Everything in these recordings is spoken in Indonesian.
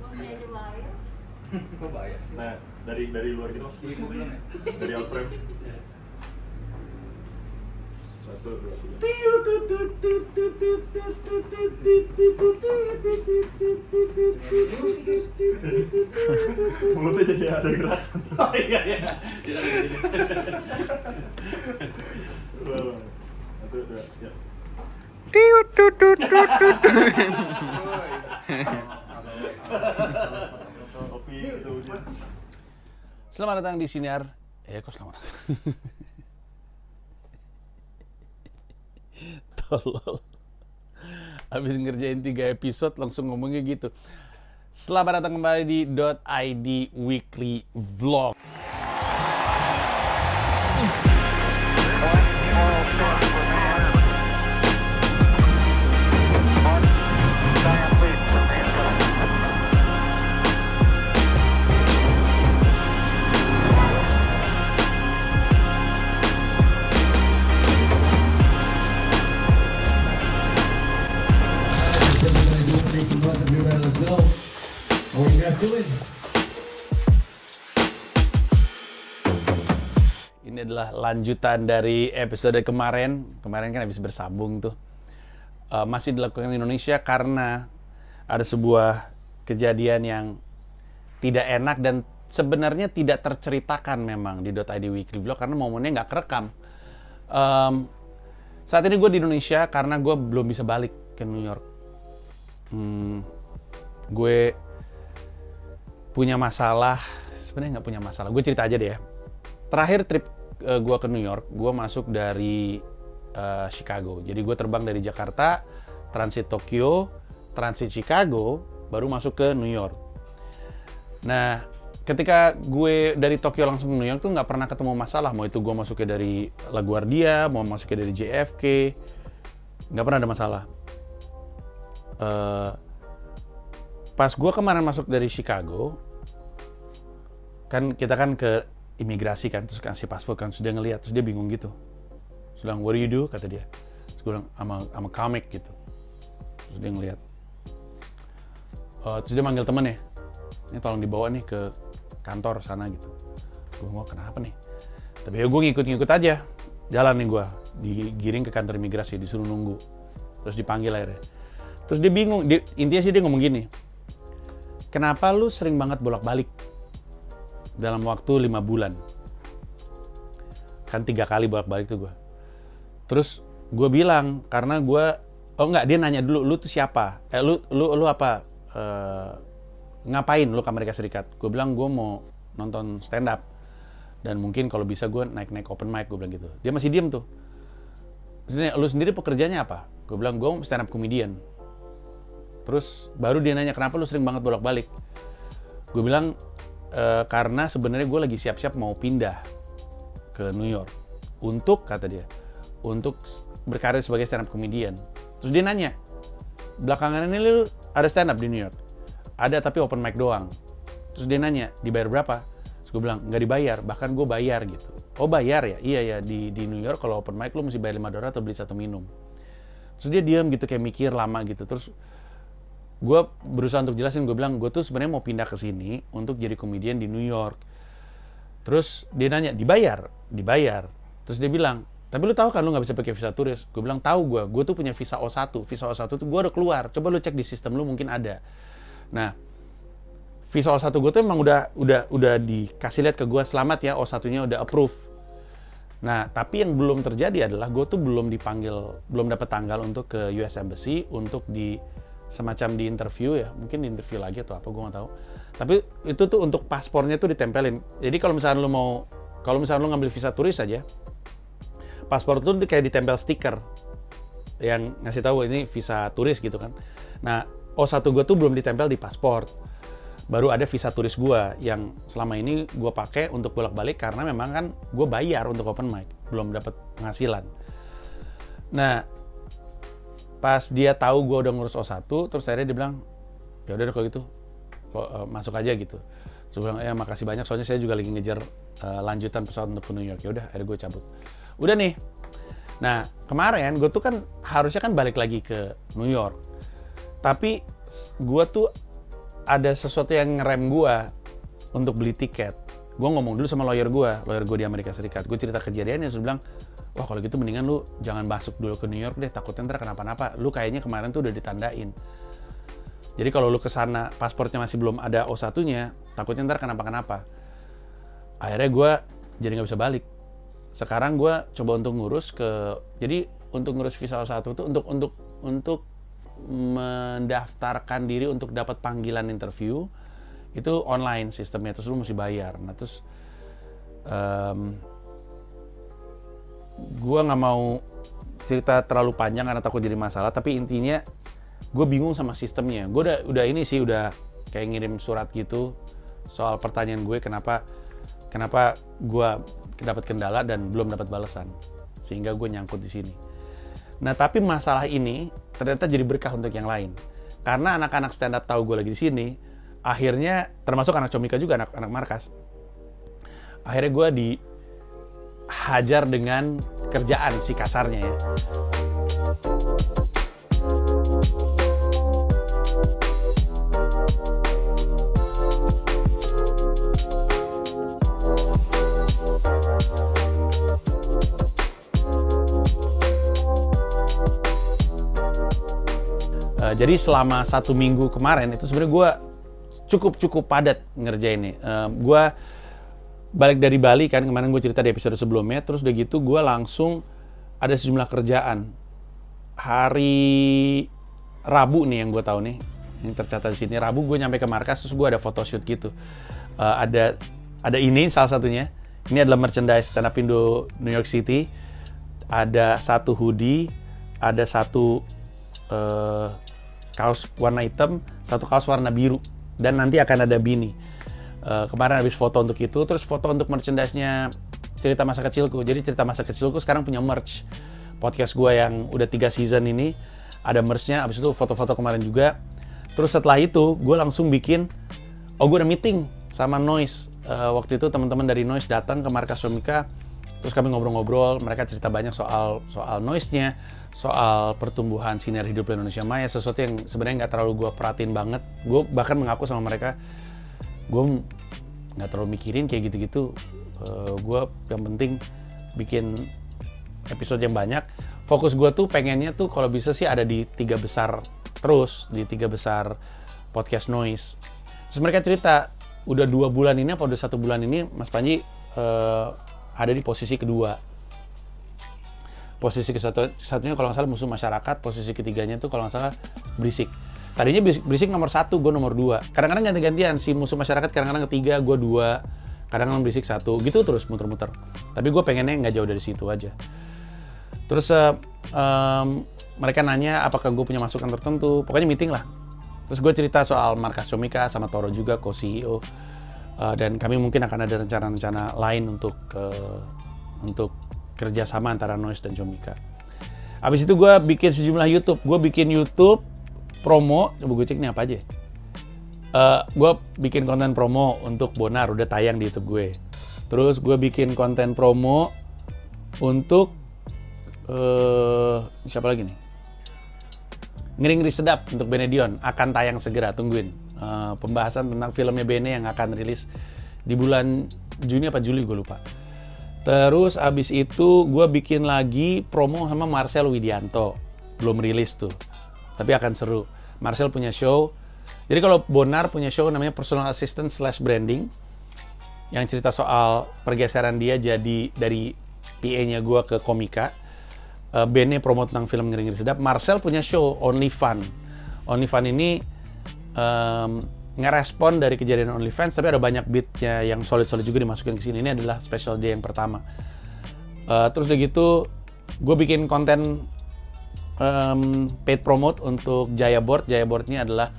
Bosnya aja bayar. Kok bayar sih? Nah, dari luar gitu. Iya, belum ya? Dari outframe. Iya. 1, 2, 3. Mulutnya jadi ada gerakan. Oh iya iya. Tidak ada. Ulang. 1, 2, ya. Kopi itu dia. Selamat datang di Siniar. Kok selamat datang? Tolol. Habis ngerjain 3 episode langsung ngomongnya gitu. Selamat datang kembali di .id Weekly Vlog. Let's go. How are you guys doing? Ini adalah lanjutan dari episode kemarin. Kemarin kan habis bersambung tuh. Masih dilakukan di Indonesia karena ada sebuah kejadian yang tidak enak dan sebenarnya tidak terceritakan memang di .id Weekly Vlog karena momennya nggak kerekam. Saat ini gue di Indonesia karena gue belum bisa balik ke New York. Gue punya masalah, sebenarnya nggak punya masalah. Gue cerita aja deh ya. Terakhir trip gue ke New York, gue masuk dari Chicago. Jadi gue terbang dari Jakarta, transit Tokyo, transit Chicago, baru masuk ke New York. Nah, ketika gue dari Tokyo langsung ke New York tuh nggak pernah ketemu masalah. Mau itu gue masuknya dari LaGuardia, mau masuknya dari JFK, nggak pernah ada masalah. Pas gue kemarin masuk dari Chicago, kan kita kan ke imigrasi kan, terus kasih paspor kan, terus dia ngeliat, terus dia bingung gitu. Terus bilang, what do you do? Kata dia. Terus gue bilang, I'm a comic gitu. Terus dia ngeliat. Terus dia manggil temennya, ini tolong dibawa nih ke kantor sana gitu. Gue mau kenapa nih? Tapi ya gue ngikut-ngikut aja. Jalan nih gue, digiring ke kantor imigrasi, disuruh nunggu. Terus dipanggil akhirnya. Terus dia bingung, intinya sih dia ngomong gini, kenapa lu sering banget bolak-balik dalam waktu 5 bulan? Kan 3 kali bolak-balik tuh gue. Terus gue bilang, karena gue, dia nanya dulu, lu tuh siapa? Lu apa? Ngapain lu ke Amerika Serikat? Gue bilang, gue mau nonton stand up. Dan mungkin kalau bisa gue naik-naik open mic, gue bilang gitu. Dia masih diem tuh. Terus, lu sendiri pekerjaannya apa? Gue bilang, gue stand up comedian. Terus baru dia nanya, kenapa lu sering banget bolak-balik? Gue bilang, karena sebenarnya gue lagi siap-siap mau pindah ke New York. Untuk, kata dia, untuk berkarir sebagai stand-up comedian. Terus dia nanya, belakangan ini lu ada stand-up di New York? Ada, tapi open mic doang. Terus dia nanya, dibayar berapa? Terus gue bilang, nggak dibayar, bahkan gue bayar gitu. Oh bayar ya? Iya ya, di New York kalau open mic lu mesti bayar $5 atau beli 1 minum. Terus dia diam gitu, kayak mikir lama gitu. Terus gue berusaha untuk jelasin, gue bilang, gue tuh sebenarnya mau pindah ke sini untuk jadi komedian di New York. Terus dia nanya, dibayar? Dibayar. Terus dia bilang, tapi lu tahu kan lu nggak bisa pakai visa turis? Gue bilang, tahu gue tuh punya visa O1. Visa O1 tuh gue udah keluar, coba lu cek di sistem lu mungkin ada. Nah, visa O1 gue tuh emang udah dikasih lihat ke gue, selamat ya, O1-nya udah approve. Nah, tapi yang belum terjadi adalah gue tuh belum dipanggil, belum dapat tanggal untuk ke US Embassy untuk semacam di interview ya, mungkin di interview lagi atau apa, gue nggak tahu. Tapi itu tuh untuk paspornya tuh ditempelin. Jadi kalau misalnya lu ngambil visa turis aja, paspor tuh kayak ditempel stiker yang ngasih tahu ini visa turis gitu kan. Nah, O1 gue tuh belum ditempel di paspor. Baru ada visa turis gue yang selama ini gue pakai untuk bolak-balik karena memang kan gue bayar untuk open mic, belum dapat penghasilan. Nah, pas dia tahu gue udah ngurus O1, terus akhirnya dia bilang, ya udah kalau gitu, masuk aja gitu. Terus gue bilang, makasih banyak, soalnya saya juga lagi ngejar lanjutan pesawat untuk ke New York. Ya udah, akhirnya gue cabut. Udah nih. Nah, kemarin gue tuh kan harusnya kan balik lagi ke New York. Tapi gue tuh ada sesuatu yang ngerem gue untuk beli tiket. Gue ngomong dulu sama lawyer gue di Amerika Serikat. Gue cerita kejadiannya, terus bilang, wah kalau gitu mendingan lu jangan masuk dulu ke New York deh, takutnya ntar kenapa-napa. Lu kayaknya kemarin tuh udah ditandain. Jadi kalau lu kesana pasportnya masih belum ada O1-nya, takutnya ntar kenapa-kenapa. Akhirnya gue jadi nggak bisa balik. Sekarang gue coba untuk ngurus jadi untuk ngurus visa O1 tuh untuk mendaftarkan diri untuk dapat panggilan interview itu online sistemnya, terus lu mesti bayar. Nah terus gue nggak mau cerita terlalu panjang karena takut jadi masalah, tapi intinya gue bingung sama sistemnya. Gue udah kayak ngirim surat gitu soal pertanyaan gue kenapa gue dapat kendala dan belum dapat balasan, sehingga gue nyangkut di sini. Nah tapi masalah ini ternyata jadi berkah untuk yang lain, karena anak-anak stand up tahu gue lagi di sini. Akhirnya termasuk anak Comika juga, anak markas. Akhirnya gue dihajar dengan kerjaan si kasarnya ya. Jadi selama 1 minggu kemarin itu sebenarnya gue cukup padat ngerjainnya. Gue balik dari Bali kan, kemarin gue cerita di episode sebelumnya, terus udah gitu gue langsung ada sejumlah kerjaan. Hari Rabu nih yang gue tahu nih, yang tercatat di sini. Rabu gue nyampe ke markas, terus gue ada photoshoot gitu. Ada ini salah satunya. Ini adalah merchandise Stand Up Indo New York City. Ada 1 hoodie, ada 1 kaos warna hitam, 1 kaos warna biru. Dan nanti akan ada Bini. Kemarin habis foto untuk itu, terus foto untuk merchandise-nya Cerita Masa Kecilku. Jadi Cerita Masa Kecilku sekarang punya merch. Podcast gue yang udah 3 season ini, ada merch-nya, habis itu foto-foto kemarin juga. Terus setelah itu, gue langsung gue udah meeting sama Noise. Waktu itu teman-teman dari Noise datang ke markas Comika, terus kami ngobrol-ngobrol, mereka cerita banyak soal Noise-nya, soal pertumbuhan sinar hidup di Indonesia Maya, sesuatu yang sebenarnya nggak terlalu gue perhatiin banget. Gue bahkan mengaku sama mereka, gue nggak terlalu mikirin kayak gitu-gitu. Gue yang penting bikin episode yang banyak. Fokus gue tuh pengennya tuh kalau bisa sih ada di 3 besar terus, di 3 besar podcast Noise. Terus mereka cerita, udah 2 bulan ini apa udah 1 bulan ini Mas Panji ada di posisi kedua. Posisi satunya kalau nggak salah Musuh Masyarakat, posisi ketiganya tuh kalau nggak salah Berisik. Tadinya Berisik nomor 1, gue nomor 2. Kadang-kadang ganti-gantian, si Musuh Masyarakat kadang-kadang ketiga, gue 2. Kadang-kadang Berisik 1, gitu terus muter-muter. Tapi gue pengennya nggak jauh dari situ aja. Terus mereka nanya apakah gue punya masukan tertentu, pokoknya meeting lah. Terus gue cerita soal markas Comika sama Toro juga, co-CEO. Dan kami mungkin akan ada rencana-rencana lain untuk kerjasama antara Noise dan Comika. Abis itu gue bikin sejumlah YouTube. Gue bikin YouTube promo. Coba gue cek nih apa aja. Gue bikin konten promo untuk Bonar, udah tayang di YouTube gue. Terus gue bikin konten promo untuk siapa lagi nih? Ngeri-ngeri Sedap untuk Benedion, akan tayang segera, tungguin. Pembahasan tentang filmnya Bene yang akan rilis di bulan Juni apa Juli, gue lupa. Terus abis itu gue bikin lagi promo sama Marcel Widianto. Belum rilis tuh, tapi akan seru. Marcel punya show. Jadi kalau Bonar punya show namanya Personal Assistant / Branding, yang cerita soal pergeseran dia jadi dari PA-nya gue ke Comika. Bene promo tentang film Ngeri-ngeri Sedap. Marcel punya show OnlyFans. OnlyFans ini ngerespon dari kejadian OnlyFans, tapi ada banyak beatnya yang solid-solid juga dimasukin ke sini. Ini adalah special day yang pertama. Terus udah gitu, gue bikin konten paid promote untuk Jaya Board. Jaya Board ini adalah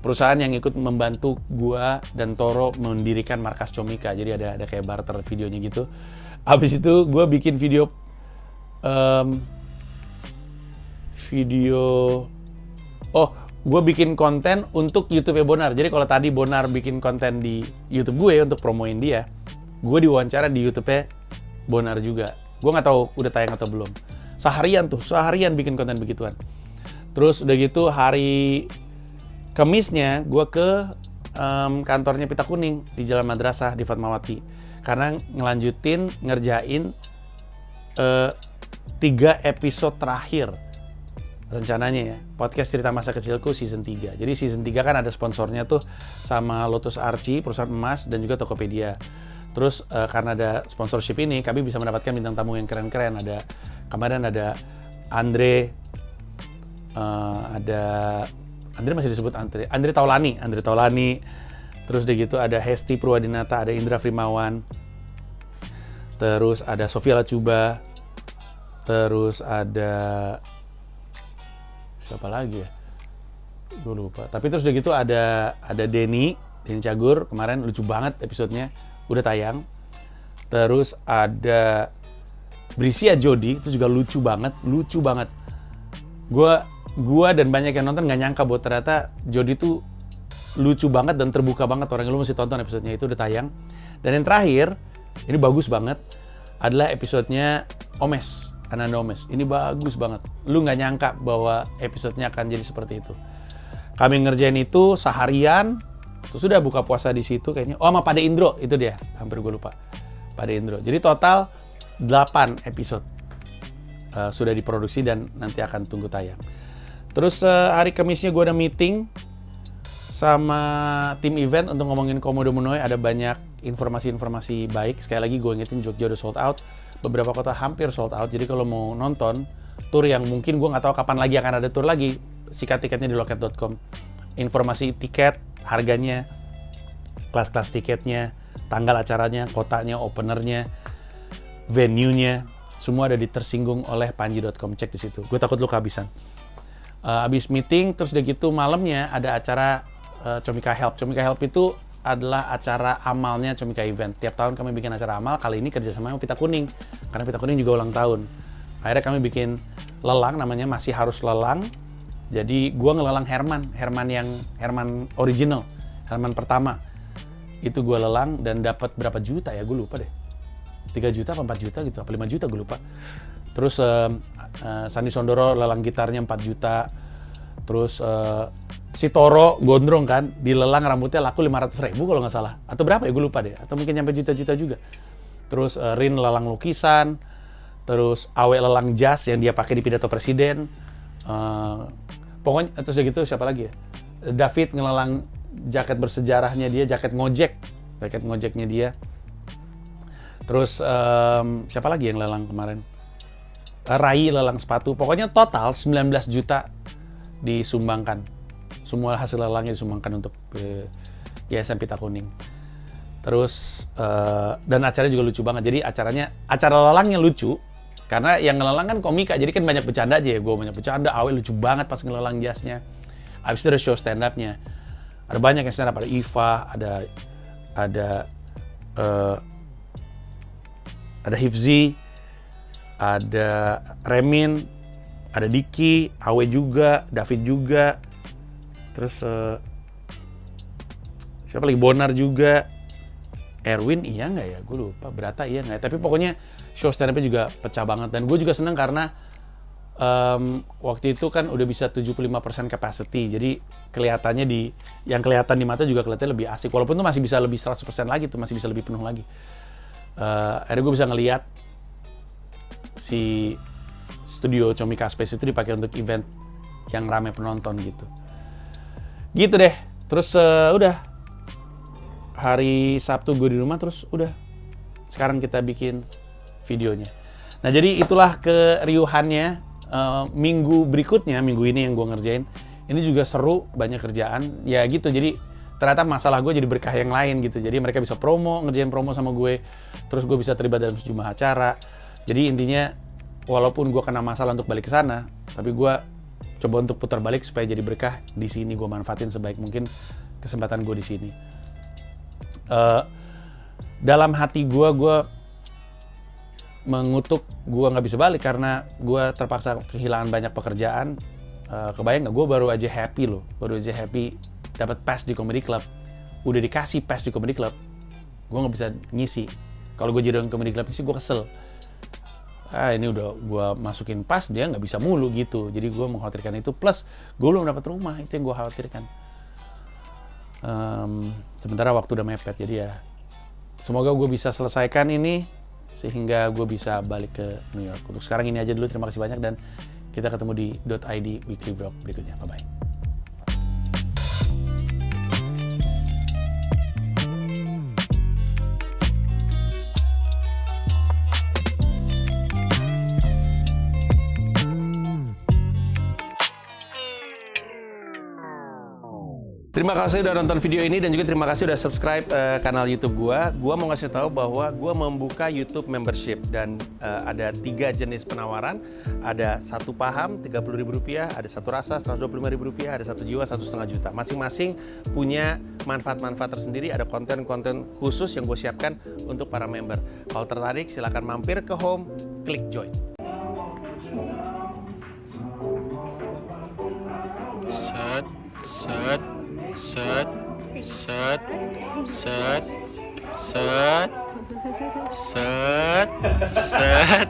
perusahaan yang ikut membantu gue dan Toro mendirikan markas Comika. Jadi ada kayak barter videonya gitu. Habis itu gue bikin gue bikin konten untuk YouTube-nya Bonar. Jadi kalau tadi Bonar bikin konten di YouTube gue untuk promoin dia, gue diwawancara di YouTube-nya Bonar juga. Gue nggak tahu udah tayang atau belum. Seharian bikin konten begituan. Terus udah gitu hari Kemisnya gue ke kantornya Pita Kuning di Jalan Madrasah di Fatmawati. Karena ngerjain 3 episode terakhir rencananya ya, podcast cerita masa kecilku season 3. Jadi season 3 kan ada sponsornya tuh sama Lotus Archie, perusahaan emas, dan juga Tokopedia. Terus karena ada sponsorship ini, kami bisa mendapatkan bintang tamu yang keren-keren. Kemarin ada Andre, Andre masih disebut Andre Taulani. Terus udah gitu ada Hesti Purwadinata, ada Indra Frimawan. Terus ada Sofia Lacuba. Terus ada siapa lagi ya? Gue lupa. Tapi terus udah gitu ada Denny Cagur, kemarin lucu banget episodenya, udah tayang. Terus ada Brisia Jody, itu juga lucu banget. Gua dan banyak yang nonton nggak nyangka bahwa ternyata Jody tuh lucu banget dan terbuka banget orangnya. Lu mesti tonton episodenya, itu udah tayang. Dan yang terakhir, ini bagus banget, adalah episodenya Omes, Ananda Omes. Ini bagus banget. Lu nggak nyangka bahwa episodenya akan jadi seperti itu. Kami ngerjain itu seharian, terus udah buka puasa di situ kayaknya. Oh, sama Pade Indro, itu dia. Hampir gue lupa. Pade Indro. Jadi total 8 episode sudah diproduksi dan nanti akan tunggu tayang. Terus hari Kamisnya gue ada meeting sama tim event untuk ngomongin Komodo Monoe. Ada banyak informasi-informasi baik. Sekali lagi gue ingetin, Jogja udah sold out. Beberapa kota hampir sold out. Jadi kalau mau nonton tour yang mungkin gue nggak tahu kapan lagi akan ada tour lagi, sikat tiketnya di loket.com. Informasi tiket, harganya, kelas-kelas tiketnya, tanggal acaranya, kotanya, openernya, venue-nya, semua ada di tersinggung oleh panji.com. Cek di situ. Gue takut lu kehabisan. Abis meeting, terus udah gitu malamnya ada acara Comika Help. Comika Help itu adalah acara amalnya Comika Event. Tiap tahun kami bikin acara amal, kali ini kerjasama sama Pita Kuning. Karena Pita Kuning juga ulang tahun. Akhirnya kami bikin lelang, namanya Masih Harus Lelang. Jadi gua ngelelang Herman original, Herman pertama. Itu gua lelang dan dapat berapa juta ya, gue lupa deh. 3 juta apa 4 juta gitu, apa 5 juta gue lupa. Terus Sandi Sondoro lelang gitarnya 4 juta. Terus si Toro gondrong kan, dilelang rambutnya laku 500.000 kalau nggak salah. Atau berapa ya, gue lupa deh. Atau mungkin nyampe juta-juta juga. Terus Rin lelang lukisan. Terus Awe lelang jas yang dia pakai di pidato presiden. Pokoknya terus udah gitu siapa lagi ya? David ngelelang jaket bersejarahnya dia, jaket ngojeknya dia. Terus siapa lagi yang lelang kemarin? Rai lelang sepatu. Pokoknya total 19 juta disumbangkan. Semua hasil lelangnya disumbangkan untuk Yayasan Pita Kuning. Terus dan acaranya juga lucu banget. Jadi acara lelangnya lucu karena yang ngelelang kan komika. Jadi kan banyak bercanda aja ya. Gue banyak bercanda. Awe lucu banget pas ngelelang jasnya. Habis itu ada show stand up-nya. Ada banyak yang stand up. Ada Iva, ada Hifzi, ada Remin, ada Diki, Awe juga, David juga, terus siapa lagi, Bonar juga, Erwin iya nggak ya, gue lupa, Berata iya nggak ya, tapi pokoknya show stand up-nya juga pecah banget. Dan gue juga seneng karena waktu itu kan udah bisa 75% capacity, jadi kelihatannya yang kelihatan di mata juga kelihatannya lebih asik, walaupun tuh masih bisa lebih 100% lagi, tuh masih bisa lebih penuh lagi. Akhirnya gue bisa ngelihat si studio Comika Space itu dipakai untuk event yang ramai penonton gitu deh. Terus udah hari Sabtu gue di rumah, terus udah sekarang kita bikin videonya. Nah jadi itulah keriuhannya minggu berikutnya. Minggu ini yang gue ngerjain ini juga seru, banyak kerjaan ya gitu. Jadi ternyata masalah gue jadi berkah yang lain gitu. Jadi mereka bisa ngerjain promo sama gue. Terus gue bisa terlibat dalam sejumlah acara. Jadi intinya, walaupun gue kena masalah untuk balik ke sana, tapi gue coba untuk putar balik supaya jadi berkah di sini. Gue manfaatin sebaik mungkin kesempatan gue di sini. Dalam hati gue mengutuk gue nggak bisa balik karena gue terpaksa kehilangan banyak pekerjaan. Kebayang nggak, gue baru aja happy dapat pass di Comedy Club. Udah dikasih pass di Comedy Club, gue nggak bisa ngisi. Kalau gue jadi orang Comedy Club sih gue kesel. Ini udah gue masukin pass, dia nggak bisa mulu gitu. Jadi gue mengkhawatirkan itu. Plus gue belum dapat rumah, itu yang gue khawatirkan. Sementara waktu udah mepet, jadi ya semoga gue bisa selesaikan ini sehingga gue bisa balik ke New York. Untuk sekarang ini aja dulu, terima kasih banyak dan kita ketemu di .id weekly vlog berikutnya. Bye-bye. Terima kasih udah nonton video ini dan juga terima kasih udah subscribe kanal YouTube gua. Gua mau ngasih tahu bahwa gua membuka YouTube membership dan ada 3 jenis penawaran. Ada 1 paham Rp30.000, ada 1 rasa Rp125.000, ada 1 jiwa Rp1,5 juta. Masing-masing punya manfaat-manfaat tersendiri. Ada konten-konten khusus yang gue siapkan untuk para member. Kalau tertarik silahkan mampir ke home, klik join. Set, set, set, set, set, set, set, set.